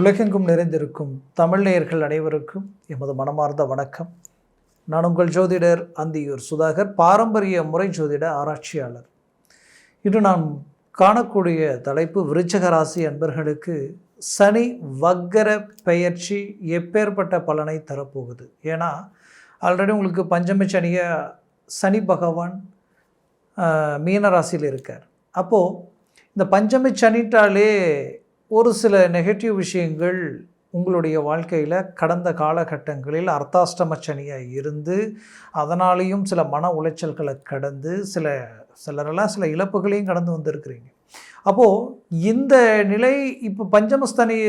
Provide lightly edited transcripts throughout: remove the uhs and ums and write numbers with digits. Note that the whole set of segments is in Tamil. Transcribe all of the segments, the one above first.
உலகெங்கும் நிறைந்திருக்கும் தமிழ் நேயர்கள் அனைவருக்கும் எமது மனமார்ந்த வணக்கம். நான் உங்கள் ஜோதிடர் அந்தியூர் சுதாகர், பாரம்பரிய முறை ஜோதிட ஆராய்ச்சியாளர். இன்று நாம் காணக்கூடிய தலைப்பு விருச்சிக ராசி அன்பர்களுக்கு சனி வக்கர பெயர்ச்சி எப்பேற்பட்ட பலனை தரப்போகுது. ஏன்னா ஆல்ரெடி உங்களுக்கு பஞ்சமி சனியை சனி பகவான் மீன ராசியில் இருக்கார். அப்போது இந்த பஞ்சமி சனிட்டாலே ஒரு சில நெகட்டிவ் விஷயங்கள் உங்களுடைய வாழ்க்கையில் கடந்த காலகட்டங்களில் அர்த்தாஷ்டம சனியாக இருந்து அதனாலேயும் சில மன உளைச்சல்களை கடந்து சிலரெல்லாம் சில இழப்புகளையும் கடந்து வந்திருக்கிறீங்க. அப்போது இந்த நிலை இப்போ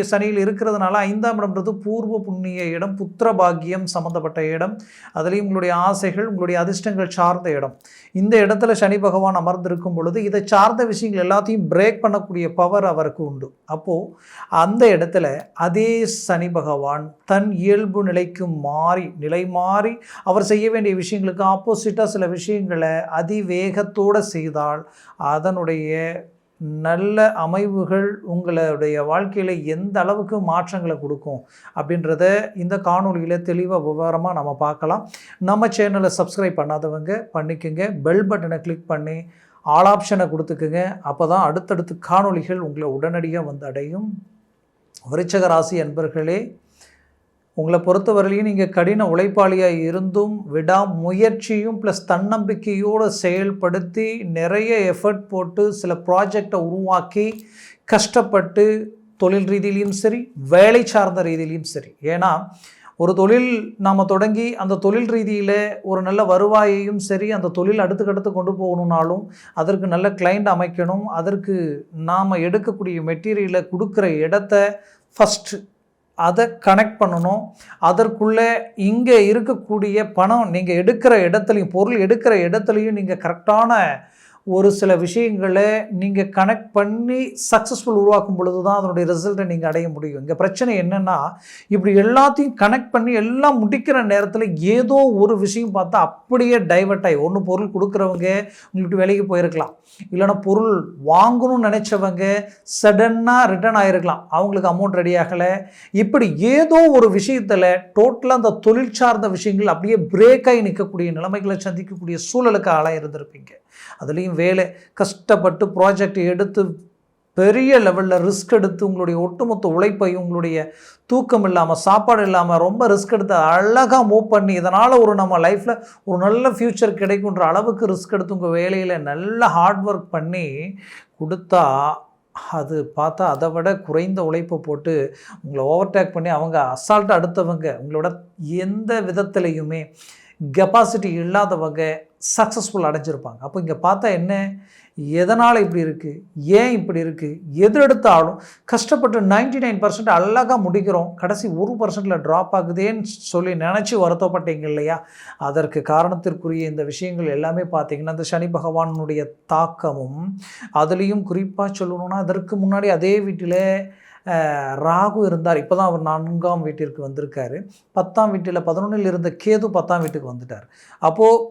சனியில் இருக்கிறதுனால 5ஆம் இடம்ன்றது பூர்வ புண்ணிய இடம், புத்திர பாக்கியம் சம்மந்தப்பட்ட இடம், அதுலேயும் உங்களுடைய ஆசைகள் உங்களுடைய அதிர்ஷ்டங்கள் சார்ந்த இடம். இந்த இடத்துல சனி பகவான் அமர்ந்திருக்கும் பொழுது இதை சார்ந்த விஷயங்கள் எல்லாத்தையும் பிரேக் பண்ணக்கூடிய பவர் அவருக்கு உண்டு. அப்போது அந்த இடத்துல அதே சனி பகவான் தன் இயல்பு நிலை மாறி அவர் செய்ய வேண்டிய விஷயங்களுக்கு ஆப்போசிட்டாக சில விஷயங்களை அதிவேகத்தோடு செய்தால் அதனுடைய நல்ல அமைவுகள் உங்களுடைய வாழ்க்கையில் எந்த அளவுக்கு மாற்றங்களை கொடுக்கும் அப்படின்றத இந்த காணொலியில் தெளிவாக விவரமாக நம்ம பார்க்கலாம். நம்ம சேனலை சப்ஸ்கிரைப் பண்ணாதவங்க பண்ணிக்கோங்க, பெல் பட்டனை கிளிக் பண்ணி ஆல் ஆப்ஷனை கொடுத்துக்குங்க. அப்போ தான் அடுத்தடுத்து காணொலிகள் உங்களை உடனடியாக வந்து அடையும். விருச்சிக ராசி அன்பர்களே, உங்களை பொறுத்தவரையிலையும் நீங்கள் கடின உழைப்பாளியாக இருந்தும் விடாமுயற்சியும் ப்ளஸ் தன்னம்பிக்கையோடு செயல்படுத்தி நிறைய எஃபர்ட் போட்டு சில ப்ராஜெக்டை உருவாக்கி கஷ்டப்பட்டு தொழில் ரீதியிலையும் சரி வேலை சார்ந்த ரீதியிலையும் சரி, ஏன்னா ஒரு தொழில் நாம் தொடங்கி அந்த தொழில் ரீதியில் ஒரு நல்ல வருவாயையும் சரி அந்த தொழில் அடுத்துக்கடுத்து கொண்டு போகணுன்னாலும் அதற்கு நல்ல கிளைண்ட் அமைக்கணும். அதற்கு நாம் எடுக்கக்கூடிய மெட்டீரியலை கொடுக்குற இடத்த ஃபஸ்ட்டு அதை கனெக்ட் பண்ணணும். அதற்குள்ளே இங்கே இருக்கக்கூடிய பணம் நீங்கள் எடுக்கிற இடத்துலையும் பொருள் எடுக்கிற இடத்துலையும் நீங்கள் கரெக்டான ஒரு சில விஷயங்களை நீங்கள் கனெக்ட் பண்ணி சக்ஸஸ்ஃபுல் உருவாக்கும் பொழுது தான் அதனுடைய ரிசல்ட்டை நீங்கள் அடைய முடியும். இங்கே பிரச்சனை என்னென்னா, இப்படி எல்லாத்தையும் கனெக்ட் பண்ணி எல்லாம் முடிக்கிற நேரத்தில் ஏதோ ஒரு விஷயம் பார்த்தா அப்படியே டைவர்ட் ஆகி ஒன்று பொருள் கொடுக்குறவங்க உங்களுக்கு வேலைக்கு போயிருக்கலாம், இல்லைன்னா பொருள் வாங்கணும்னு நினச்சவங்க சடனாக ரிட்டர்ன் ஆகிருக்கலாம், அவங்களுக்கு அமௌண்ட் ரெடி ஆகலை. இப்படி ஏதோ ஒரு விஷயத்தில் டோட்டலாக அந்த தொழில் சார்ந்த விஷயங்கள் அப்படியே பிரேக் ஆகி நிற்கக்கூடிய நிலைமைகளை சந்திக்கக்கூடிய சூழலுக்கு ஆளாக இருந்திருப்பீங்க. அதுலேயும் வேலை கஷ்டப்பட்டு ப்ராஜெக்ட் எடுத்து பெரிய லெவலில் ரிஸ்க் எடுத்து உங்களுடைய ஒட்டுமொத்த உழைப்பையும் உங்களுடைய தூக்கம் இல்லாமல் சாப்பாடு இல்லாமல் ரொம்ப ரிஸ்க் எடுத்து அழகாக மூவ் பண்ணி இதனால் நம்ம லைஃப்பில் ஒரு நல்ல ஃப்யூச்சர் கிடைக்குன்ற அளவுக்கு ரிஸ்க் எடுத்து உங்கள் வேலையில் நல்ல ஹார்ட் ஒர்க் பண்ணி கொடுத்தா அது பார்த்தா அதை விட குறைந்த உழைப்பை போட்டு உங்களை ஓவர்டேக் பண்ணி அவங்க அசால்ட்டாக அடுத்தவங்க உங்களோட எந்த விதத்துலையுமே கெப்பாசிட்டி இல்லாதவங்க சக்ஸஸ்ஃபுல் அடைஞ்சிருப்பாங்க. அப்போ இங்கே பார்த்தா என்ன, எதனால் இப்படி இருக்குது, ஏன் இப்படி இருக்குது, எது எடுத்தாலும் கஷ்டப்பட்டு 99% அழகாக முடிக்கிறோம், கடைசி 1% ட்ராப் ஆகுதேன்னு சொல்லி நினச்சி வருத்தப்பட்டீங்க இல்லையா? அதற்கு காரணத்திற்குரிய இந்த விஷயங்கள் எல்லாமே பார்த்திங்கன்னா இந்த சனி பகவானுடைய தாக்கமும், அதுலேயும் குறிப்பாக சொல்லணுன்னா அதற்கு முன்னாடி அதே வீட்டில் ராகு இருந்தார். இப்போ தான் அவர் 4ஆம் வீட்டிற்கு வந்திருக்காரு. 10ஆம் வீட்டில் 11ல் இருந்த கேது 10ஆம் வீட்டுக்கு வந்துட்டார். அப்போது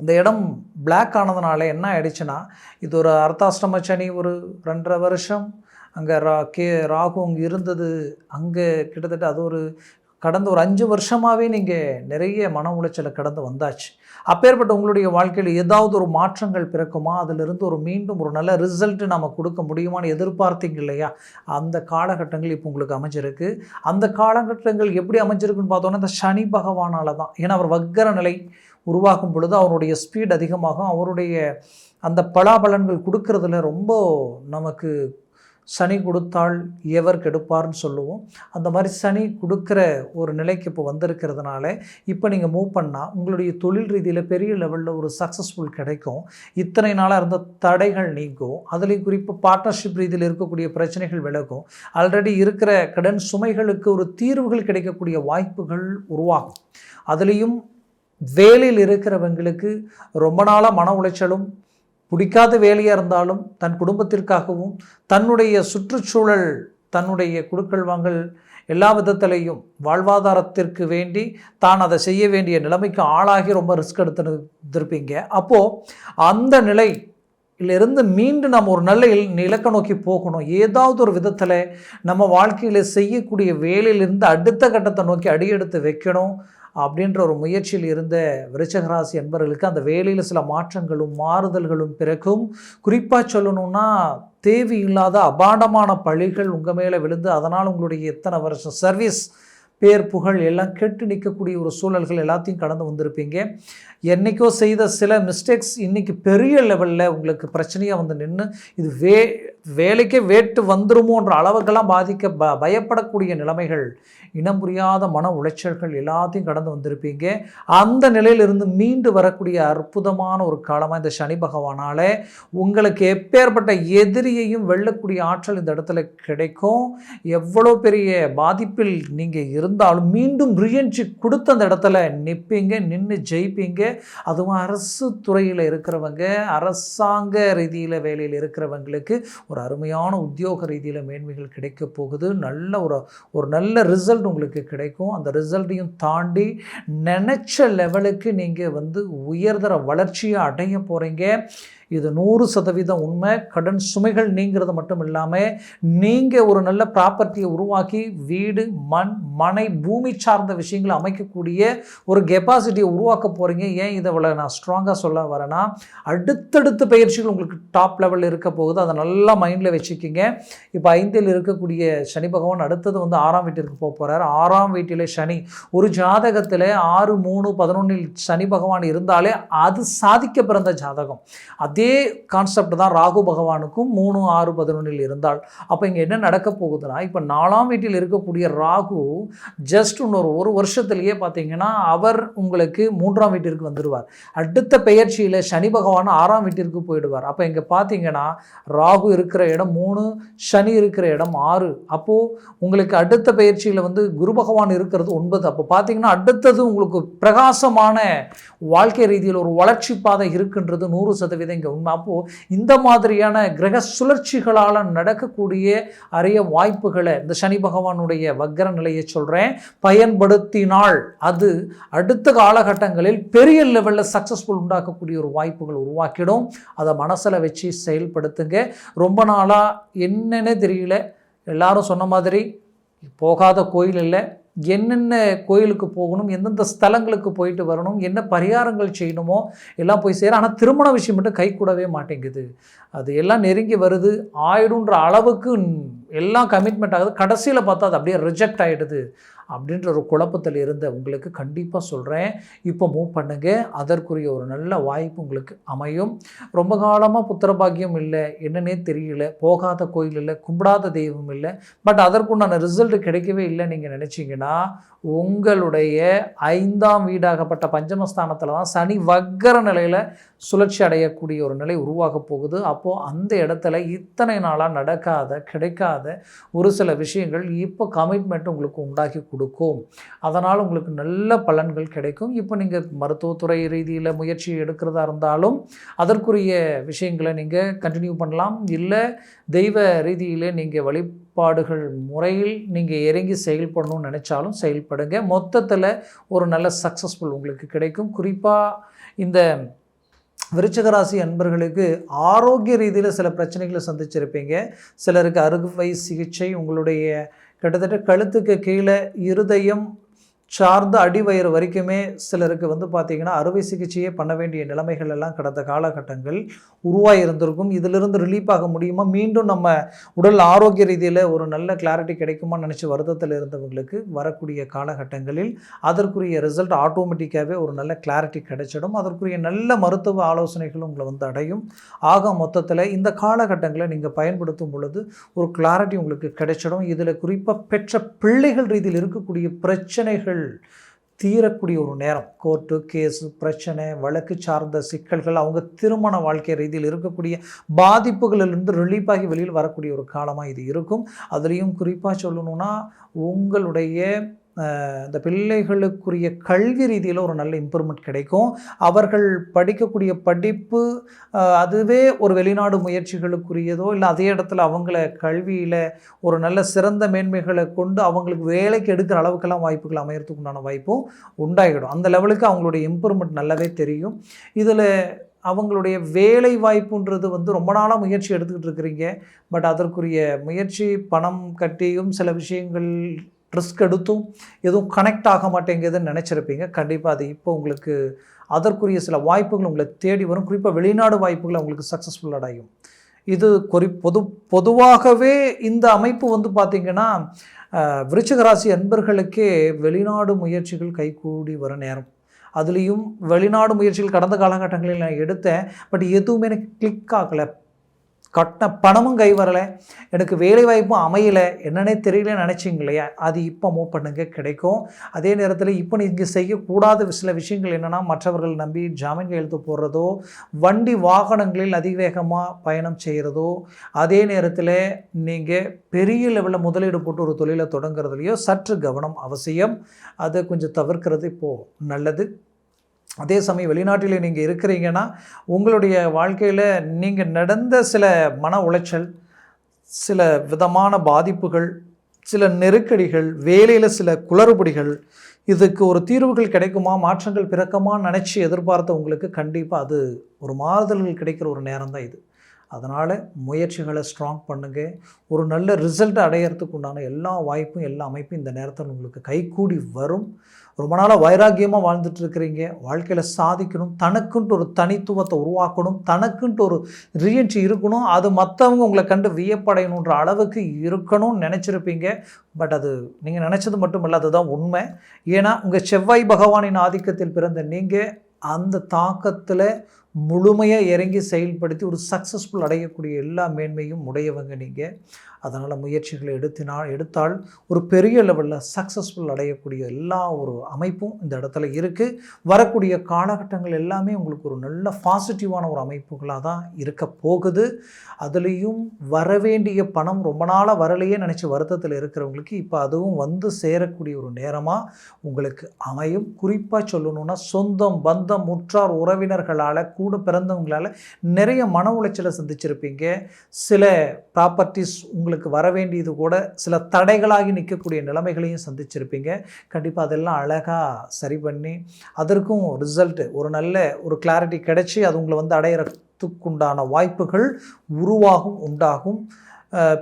இந்த இடம் பிளாக் ஆனதுனால என்ன ஆயிடுச்சுன்னா, இது ஒரு அர்த்தாஷ்டம சனி ஒரு 2.5 வருஷம் அங்கே ராகு அங்கே இருந்தது. அங்கே கிட்டத்தட்ட அது ஒரு கடந்த ஒரு 5 வருஷமாகவே நீங்கள் நிறைய மன உளைச்சலை கடந்து வந்தாச்சு. அப்பேற்பட்ட உங்களுடைய வாழ்க்கையில் ஏதாவது ஒரு மாற்றங்கள் பிறக்குமா, அதிலிருந்து மீண்டும் ஒரு நல்ல ரிசல்ட்டு நம்ம கொடுக்க முடியுமான்னு எதிர்பார்த்தீங்க இல்லையா? அந்த காலகட்டங்கள் இப்போ உங்களுக்கு அமைஞ்சிருக்கு. அந்த காலகட்டங்கள் எப்படி அமைஞ்சிருக்குன்னு பார்த்தோன்னா இந்த சனி பகவானால் தான். ஏன்னா அவர் வக்கர நிலை உருவாக்கும் பொழுது அவருடைய ஸ்பீட் அதிகமாகும். அவருடைய அந்த பலாபலன்கள் கொடுக்கறதுல ரொம்ப நமக்கு சனி கொடுத்தால் எவர் கெடுப்பார்னு சொல்லுவோம். அந்த மாதிரி சனி கொடுக்குற ஒரு நிலைக்கு இப்போ வந்திருக்கிறதுனால இப்போ நீங்கள் மூவ் பண்ணால் உங்களுடைய தொழில் ரீதியில் பெரிய லெவலில் ஒரு சக்ஸஸ்ஃபுல் கிடைக்கும். இத்தனை நாளாக இருந்த தடைகள் நீங்கும். அதுலேயும் குறிப்பாக பார்ட்னர்ஷிப் ரீதியில் இருக்கக்கூடிய பிரச்சனைகள் விலகும். ஆல்ரெடி இருக்கிற கடன் சுமைகளுக்கு ஒரு தீர்வுகள் கிடைக்கக்கூடிய வாய்ப்புகள் உருவாகும். அதுலேயும் வேலையில் இருக்கிறவங்களுக்கு ரொம்ப நாளாக மன உளைச்சலும் பிடிக்காத வேலையாக இருந்தாலும் தன் குடும்பத்திற்காகவும் தன்னுடைய சுற்றுச்சூழல் தன்னுடைய குடுக்கல் வாங்கல் எல்லா விதத்திலையும் வாழ்வாதாரத்திற்கு வேண்டி தான் அதை செய்ய வேண்டிய நிலைமைக்கு ஆளாகி ரொம்ப ரிஸ்க் எடுத்துருப்பீங்க. அப்போது அந்த நிலை இருந்து மீண்டு நம்ம ஒரு நல்ல இலக்கை நோக்கி போகணும். ஏதாவது ஒரு விதத்தில் நம்ம வாழ்க்கையில் செய்யக்கூடிய வேலையிலிருந்து அடுத்த கட்டத்தை நோக்கி அடியெடுத்து வைக்கணும் அப்படின்ற ஒரு முயற்சியில் இருந்த விருச்சிக ராசி என்பவர்களுக்கு அந்த வேலையில் சில மாற்றங்களும் மாறுதல்களும் பிறக்கும். குறிப்பாக சொல்லணும்னா, தேவையில்லாத அபாண்டமான பழிகள் உங்கள் மேலே விழுந்து அதனால் உங்களுடைய எத்தனை வருஷம் சர்வீஸ் பேர் புகழ் எல்லாம் கெட்டு நிற்கக்கூடிய ஒரு சூழல்கள் எல்லாத்தையும் கடந்து வந்திருப்பீங்க. என்றைக்கோ செய்த சில மிஸ்டேக்ஸ் இன்றைக்கி பெரிய லெவலில் உங்களுக்கு பிரச்சனையாக வந்து நின்று இது வேலைக்கே வேட்டு வந்துருமோன்ற அளவுக்கெல்லாம் பயப்படக்கூடிய நிலைமைகள், இனம் புரியாத மன உளைச்சல்கள் எல்லாத்தையும் கடந்து வந்திருப்பீங்க. அந்த நிலையிலிருந்து மீண்டு வரக்கூடிய அற்புதமான ஒரு காலமாக இந்த சனி பகவானால் உங்களுக்கு எப்பேற்பட்ட எதிரியையும் வெல்லக்கூடிய ஆற்றல் இந்த இடத்துல கிடைக்கும். எவ்வளோ பெரிய பாதிப்பில் நீங்கள் இருந்தாலும் மீண்டும் ரீஎன்ட்ரி கொடுத்து அந்த இடத்துல நிற்பீங்க, நின்று ஜெயிப்பீங்க. அதுவும் அரசு துறையில் இருக்கிறவங்க, அரசாங்க ரீதியில் வேலையில் இருக்கிறவங்களுக்கு ஒரு அருமையான உத்தியோக ரீதியில் மேன்மைகள் கிடைக்க போகுது. நல்ல ஒரு நல்ல ரிசல்ட் உங்களுக்கு கிடைக்கும். அந்த ரிசல்ட்டையும் தாண்டி நினச்ச லெவலுக்கு நீங்கள் வந்து உயர்தர வளர்ச்சியை அடைய போகிறீங்க. இது 100% உண்மை. கடன் சுமைகள் நீங்கிறது மட்டும் இல்லாமல் நீங்கள் ஒரு நல்ல ப்ராப்பர்ட்டியை உருவாக்கி வீடு, மண், மனை, பூமி சார்ந்த விஷயங்களை அமைக்கக்கூடிய ஒரு கெப்பாசிட்டியை உருவாக்க போகிறீங்க. ஏன் இதை நான் ஸ்ட்ராங்காக சொல்ல வரேன்னா, அடுத்தடுத்த பயிற்சிகள் உங்களுக்கு டாப் லெவலில் இருக்க போகுது. அதை நல்லா மைண்டில் வச்சுக்கிங்க. இப்போ 5ல் இருக்கக்கூடிய சனி பகவான் அடுத்தது வந்து 6ஆம் வீட்டிற்கு போக போகிறார். 6ஆம் வீட்டில் சனி, ஒரு ஜாதகத்தில் 6, 3, 11 சனி பகவான் இருந்தாலே அது சாதிக்க பிறந்த ஜாதகம். அதே கான்செப்ட் தான் ராகு பகவானுக்கும் 3, 6, 11 இருந்தால். அப்போ இங்கே என்ன நடக்க போகுதுன்னா, இப்போ 4ஆம் வீட்டில் இருக்கக்கூடிய ராகு ஜஸ்ட் இன்னொரு ஒரு வருஷத்துலேயே பார்த்தீங்கன்னா அவர் உங்களுக்கு 3ஆம் வீட்டிற்கு வந்துடுவார். அடுத்த பெயர்ச்சியில் சனி பகவான் 6ஆம் வீட்டிற்கு போயிடுவார். அப்போ இங்கே பார்த்தீங்கன்னா ராகு இருக்கிற இடம் 3, சனி இருக்கிற இடம் 6. அப்போது உங்களுக்கு அடுத்த பெயர்ச்சியில் வந்து குரு பகவான் இருக்கிறது 9. அப்போ பார்த்தீங்கன்னா அடுத்தது உங்களுக்கு பிரகாசமான வாழ்க்கை ரீதியில் ஒரு வளர்ச்சி பாதை இருக்கின்றது 100% இங்கே உண்மை. அப்போது இந்த மாதிரியான கிரக சுழற்சிகளால் நடக்கக்கூடிய அரிய வாய்ப்புகளை இந்த சனி பகவானுடைய வக்ர நிலையை சொல்கிறேன், பயன்படுத்தினால் அது அடுத்த காலகட்டங்களில் பெரிய லெவலில் சக்ஸஸ்ஃபுல் உண்டாக்கக்கூடிய ஒரு வாய்ப்புகள் உருவாக்கிடும். அதை மனசில் வச்சு செயல்படுத்துங்க. ரொம்ப நாளாக என்னன்னே தெரியல, எல்லாரும் சொன்ன மாதிரி போகாத கோயில் இல்லை, என்னென்ன கோயிலுக்கு போகணும், எந்தெந்த ஸ்தலங்களுக்கு போயிட்டு வரணும், என்ன பரிகாரங்கள் செய்யணுமோ எல்லாம் போய் சேர. ஆனால் திருமண விஷயம் மட்டும் கை கூடவே மாட்டேங்குது. அது எல்லாம் நெருங்கி வருது, ஆயிடுன்ற அளவுக்கு எல்லாம் கமிட்மெண்ட் ஆகுது. கடைசியில் பார்த்தா அது அப்படியே ரிஜெக்ட் ஆகிடுது அப்படின்ற ஒரு குழப்பத்தில் இருந்த உங்களுக்கு கண்டிப்பாக சொல்கிறேன், இப்போ மூவ் பண்ணுங்க. அதற்குரிய ஒரு நல்ல வாய்ப்பு உங்களுக்கு அமையும். ரொம்ப காலமாக புத்திரபாகியம் இல்லை, என்னன்னே தெரியல, போகாத கோயில் இல்லை, கும்பிடாத தெய்வம் இல்லை, பட் அதற்குண்டான ரிசல்ட் கிடைக்கவே இல்லை நீங்கள் நினச்சிங்கன்னா, உங்களுடைய 5ஆம் வீடாகப்பட்ட பஞ்சமஸ்தானத்தில் தான் சனி வக்கர நிலையில் சுழற்சி அடையக்கூடிய ஒரு நிலை உருவாக போகுது. அப்போது அந்த இடத்துல இத்தனை நாளாக நடக்காத கிடைக்காத ஒரு சில விஷயங்கள் இப்போ கமிட்மெண்ட் உங்களுக்கு உண்டாக்கி கொடுக்கும். அதனால் உங்களுக்கு நல்ல பலன்கள் கிடைக்கும். இப்போ நீங்கள் மருத்துவத்துறை ரீதியில் முயற்சி எடுக்கிறதா இருந்தாலும் அதற்குரிய விஷயங்களை நீங்கள் கண்டினியூ பண்ணலாம். இல்லை தெய்வ ரீதியிலே நீங்கள் வழிபாடுகள் முறையில் நீங்கள் இறங்கி செயல்படணும்னு நினச்சாலும் செயல்படுங்க. மொத்தத்தில் ஒரு நல்ல சக்ஸஸ்ஃபுல் உங்களுக்கு கிடைக்கும். குறிப்பாக இந்த விருச்சிக ராசி அன்பர்களுக்கு ஆரோக்கிய ரீதியில் சில பிரச்சனைகளை சந்திச்சிருப்பீங்க. சிலருக்கு அறுவை சிகிச்சை, உங்களுடைய கிட்டத்தட்ட கழுத்துக்கு கீழே இருதயம் சார்ந்த அடிவயிறு வரைக்குமே சிலருக்கு வந்து பார்த்திங்கன்னா அறுவை சிகிச்சையே பண்ண வேண்டிய நிலைமைகள் எல்லாம் கடந்த காலகட்டங்கள் உருவாகியிருந்திருக்கும். இதிலிருந்து ரிலீஃப் ஆக முடியுமா, மீண்டும் நம்ம உடல் ஆரோக்கிய ரீதியில் ஒரு நல்ல கிளாரிட்டி கிடைக்குமான்னு நினச்சி வருத்தத்தில் இருந்தவங்களுக்கு வரக்கூடிய காலகட்டங்களில் அதற்குரிய ரிசல்ட் ஆட்டோமேட்டிக்காகவே ஒரு நல்ல கிளாரிட்டி கிடைச்சிடும். அதற்குரிய நல்ல மருத்துவ ஆலோசனைகளும் உங்களை வந்து அடையும். ஆக மொத்தத்தில் இந்த காலகட்டங்களை நீங்கள் பயன்படுத்தும் பொழுது ஒரு கிளாரிட்டி உங்களுக்கு கிடைச்சிடும். இதில் குறிப்பாக பெற்ற பிள்ளைகள் ரீதியில் இருக்கக்கூடிய பிரச்சனைகள் தீரக்கூடிய ஒரு நேரம். கோர்ட்டு கேஸு பிரச்சனை, வழக்கு சார்ந்த சிக்கல்கள், அவங்க திருமண வாழ்க்கை ரீதியில் இருக்கக்கூடிய பாதிப்புகளிலிருந்து ரிலீஃப் ஆகி வெளியில் வரக்கூடிய ஒரு காலமாக இது இருக்கும். அதுலேயும் குறிப்பாக சொல்லணுன்னா, உங்களுடைய இந்த பிள்ளைகளுக்குரிய கல்வி ரீதியில் ஒரு நல்ல இம்ப்ரூவ்மெண்ட் கிடைக்கும். அவர்கள் படிக்கக்கூடிய படிப்பு அதுவே ஒரு வெளிநாடு முயற்சிகளுக்குரியதோ இல்லை அதே இடத்துல அவங்கள கல்வியில் ஒரு நல்ல சிறந்த மேன்மைகளை கொண்டு அவங்களுக்கு வேலைக்கு எடுக்கிற அளவுக்கெல்லாம் வாய்ப்புகள் அமையறதுக்கு உண்டான வாய்ப்பும் உண்டாகிடும். அந்த லெவலுக்கு அவங்களுடைய இம்ப்ரூவ்மெண்ட் நல்லாவே தெரியும். இதில் அவங்களுடைய வேலை வாய்ப்புன்றது வந்து ரொம்ப நாளாக முயற்சி எடுத்துக்கிட்டு இருக்கிறீங்க. பட் அதற்குரிய முயற்சி பணம் கட்டியும் சில விஷயங்கள் ரிஸ்க் எடுத்தும் எதுவும் கனெக்ட் ஆக மாட்டேங்குதுன்னு நினச்சிருப்பீங்க. கண்டிப்பாக அது இப்போ உங்களுக்கு அதற்குரிய சில வாய்ப்புகள் உங்களை தேடி வரும். குறிப்பாக வெளிநாடு வாய்ப்புகள் உங்களுக்கு சக்ஸஸ்ஃபுல் அடையும். இது பொதுவாகவே இந்த அமைப்பு வந்து பார்த்திங்கன்னா விருச்சிக ராசி அன்பர்களுக்கே வெளிநாடு முயற்சிகள் கைகூடி வர நேரம். அதுலேயும் வெளிநாடு முயற்சிகள் கடந்த காலகட்டங்களில் நான் எடுத்தேன். பட் எதுவுமே எனக்கு கிளிக் ஆகலை. கட்டின பணமும் கை வரலை, எனக்கு வேலை வாய்ப்பும் அமையலை, என்னன்னே தெரியல நினச்சிங்க இல்லையா? அது இப்போ மூவ் பண்ணுங்க, கிடைக்கும். அதே நேரத்தில் இப்போ நீங்கள் செய்யக்கூடாத சில விஷயங்கள் என்னென்னா, மற்றவர்கள் நம்பி ஜாமீன் கையெழுத்து போடுறதோ, வண்டி வாகனங்களில் அதிவேகமாக பயணம் செய்கிறதோ, அதே நேரத்தில் நீங்கள் பெரிய லெவலில் முதலீடு போட்டு ஒரு தொழிலை தொடங்குறதுலையோ சற்று கவனம் அவசியம். அதை கொஞ்சம் தவிர்க்கிறது இப்போது நல்லது. அதே சமயம் வெளிநாட்டில் நீங்கள் இருக்கிறீங்கன்னா உங்களுடைய வாழ்க்கையில் நீங்கள் நடந்த சில மன உளைச்சல், சில விதமான பாதிப்புகள், சில நெருக்கடிகள், வேலையில் சில குளறுபடிகள், இதுக்கு ஒரு தீர்வுகள் கிடைக்குமா, மாற்றங்கள் பிறக்குமான்னு நினச்சி எதிர்பார்த்த உங்களுக்கு கண்டிப்பாக அது ஒரு மாறுதல்கள் கிடைக்கிற ஒரு நேரம் தான் இது. அதனால் முயற்சிகளை ஸ்ட்ராங் பண்ணுங்கள். ஒரு நல்ல ரிசல்ட் அடையிறதுக்கு உண்டான எல்லா வாய்ப்பும் எல்லா அமைப்பும் இந்த நேரத்தில் உங்களுக்கு கைகூடி வரும். ரொம்ப நாளாக வைராக்கியமாக வாழ்ந்துட்டுருக்கிறீங்க. வாழ்க்கையில் சாதிக்கணும், தனக்குன்ட்டு ஒரு தனித்துவத்தை உருவாக்கணும், தனக்குன்ட்டு ஒரு ரீஎன்ட்ரி இருக்கணும், அது மற்றவங்க உங்களை கண்டு வியப்படையணுன்ற அளவுக்கு இருக்கணும்னு நினச்சிருப்பீங்க. பட் அது நீங்கள் நினச்சது மட்டும் இல்லை, அதுதான் உண்மை. ஏன்னா உங்கள் செவ்வாய் பகவானின் ஆதிக்கத்தில் பிறந்த நீங்கள் அந்த தாக்கத்தில் முழுமையாக இறங்கி செயல்படுத்தி ஒரு சக்ஸஸ்ஃபுல் அடையக்கூடிய எல்லா மேன்மையும் உடையவங்க நீங்கள். அதனால் முயற்சிகளை எடுத்தால் ஒரு பெரிய லெவலில் சக்ஸஸ்ஃபுல் அடையக்கூடிய எல்லா ஒரு அமைப்பும் இந்த இடத்துல இருக்குது. வரக்கூடிய காலகட்டங்கள் எல்லாமே உங்களுக்கு ஒரு நல்ல பாசிட்டிவான ஒரு அமைப்புகளாக தான் இருக்க போகுது. அதுலேயும் வரவேண்டிய பணம் ரொம்ப நாளாக வரலையே நினச்சி வருத்தத்தில் இருக்கிறவங்களுக்கு இப்போ அதுவும் வந்து சேரக்கூடிய ஒரு நேரமாக உங்களுக்கு அமையும். குறிப்பாக சொல்லணுன்னா சொந்தம், பந்தம், உற்றார் உறவினர்களால், கூட பிறந்தவங்களால் நிறைய மன உளைச்சலை சந்திச்சிருப்பீங்க. சில ப்ராப்பர்ட்டிஸ் உங்களுக்கு வர வேண்டியது கூட சில தடைகளாகி நிற்கக்கூடிய நிலைமைகளையும் சந்திச்சிருப்பீங்க. கண்டிப்பாக அதெல்லாம் அழகாக சரி பண்ணி அதற்கும் ரிசல்ட்டு ஒரு நல்ல ஒரு கிளாரிட்டி கிடைச்சி அது உங்களை வந்து அடையிறதுக்குண்டான வாய்ப்புகள் உண்டாகும்.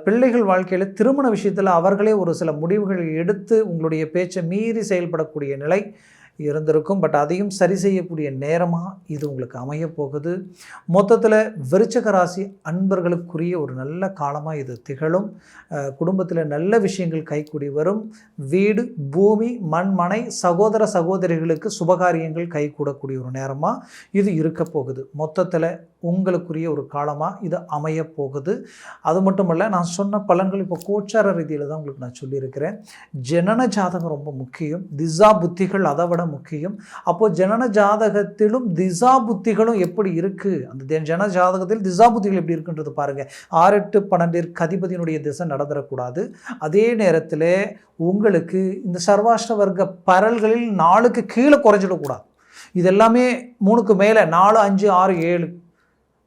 பிள்ளைகள் வாழ்க்கையில் திருமண விஷயத்தில் அவர்களே ஒரு சில முடிவுகள் எடுத்து உங்களுடைய பேச்சை மீறி செயல்படக்கூடிய நிலை இருந்திருக்கும். பட் அதையும் சரி செய்யக்கூடிய நேரமாக இது உங்களுக்கு அமைய போகுது. மொத்தத்தில் விருச்சிக ராசி அன்பர்களுக்குரிய ஒரு நல்ல காலமாக இது திகழும். குடும்பத்தில் நல்ல விஷயங்கள் கைக்கூடி வரும். வீடு, பூமி, மண், மனை, சகோதர சகோதரிகளுக்கு சுபகாரியங்கள் கைகூடக்கூடிய ஒரு நேரமாக இது இருக்க போகுது. மொத்தத்தில் உங்களுக்குரிய ஒரு காலமாக இது அமைய போகுது. அது மட்டுமல்ல, நான் சொன்ன பலன்கள் இப்போ கோச்சார ரீதியில் தான் உங்களுக்கு நான் சொல்லியிருக்கிறேன். ஜனன ஜாதகம் ரொம்ப முக்கியம், திசா புத்திகள் அதை விட முக்கியம். அப்போது ஜனன ஜாதகத்திலும் திசா புத்திகளும் எப்படி இருக்குது, அந்த ஜன ஜாதகத்தில் திசா புத்திகள் எப்படி இருக்குன்றது பாருங்கள். 6, 8, 12 அதிபதியினுடைய திசை நடந்துடக்கூடாது. அதே நேரத்தில் உங்களுக்கு இந்த சர்வாஷ்ட வர்க்க பரல்களில் 4க்கு கீழே குறைஞ்சிடக்கூடாது. இது எல்லாமே 3க்கு மேலே 4, 5, 6, 7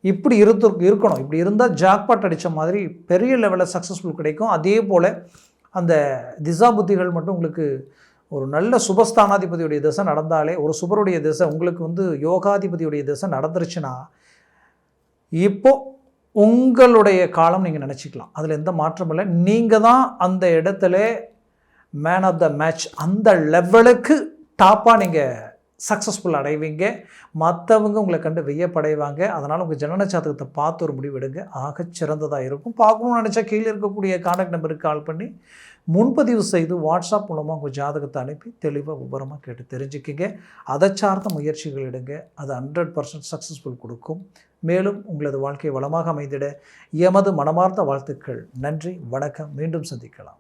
இப்படி இருக்கணும். இப்படி இருந்தால் ஜாக்பாட் அடித்த மாதிரி பெரிய லெவலில் சக்ஸஸ்ஃபுல் கிடைக்கும். அதே போல் அந்த திசா புத்திகள் மட்டும் உங்களுக்கு ஒரு நல்ல சுபஸ்தானாதிபதியுடைய திசை நடந்தாலே, ஒரு சுபருடைய திசை உங்களுக்கு வந்து யோகாதிபதியுடைய திசை நடந்துருச்சுன்னா இப்போது உங்களுடைய காலம் நீங்கள் நினச்சிக்கலாம். அதில் எந்த மாற்றம் இல்லை. நீங்கள் தான் அந்த இடத்துல மேன் ஆஃப் த மேட்ச், அந்த லெவலுக்கு டாப்பாக நீங்கள் சக்ஸஸ்ஃபுல் அடைவீங்க. மற்றவங்க உங்களை கண்டு வியப்படைவாங்க. அதனால் உங்கள் ஜனன ஜாதகத்தை பார்த்து ஒரு முடிவெடுங்க, ஆகச்சிறந்ததாக இருக்கும். பார்க்கணும்னு நினச்சா கீழே இருக்கக்கூடிய கான்டாக்ட் நம்பருக்கு கால் பண்ணி முன்பதிவு செய்து வாட்ஸ்அப் மூலமாக உங்கள் ஜாதகத்தை அனுப்பி தெளிவாக விவரமாக கேட்டு தெரிஞ்சுக்கிங்க. அதை சார்ந்த முயற்சிகள் எடுங்க, அது 100% சக்ஸஸ்ஃபுல் கொடுக்கும். மேலும் உங்களது வாழ்க்கை வளமாக அமைந்திட எமது மனமார்ந்த வாழ்த்துக்கள். நன்றி, வணக்கம். மீண்டும் சந்திக்கலாம்.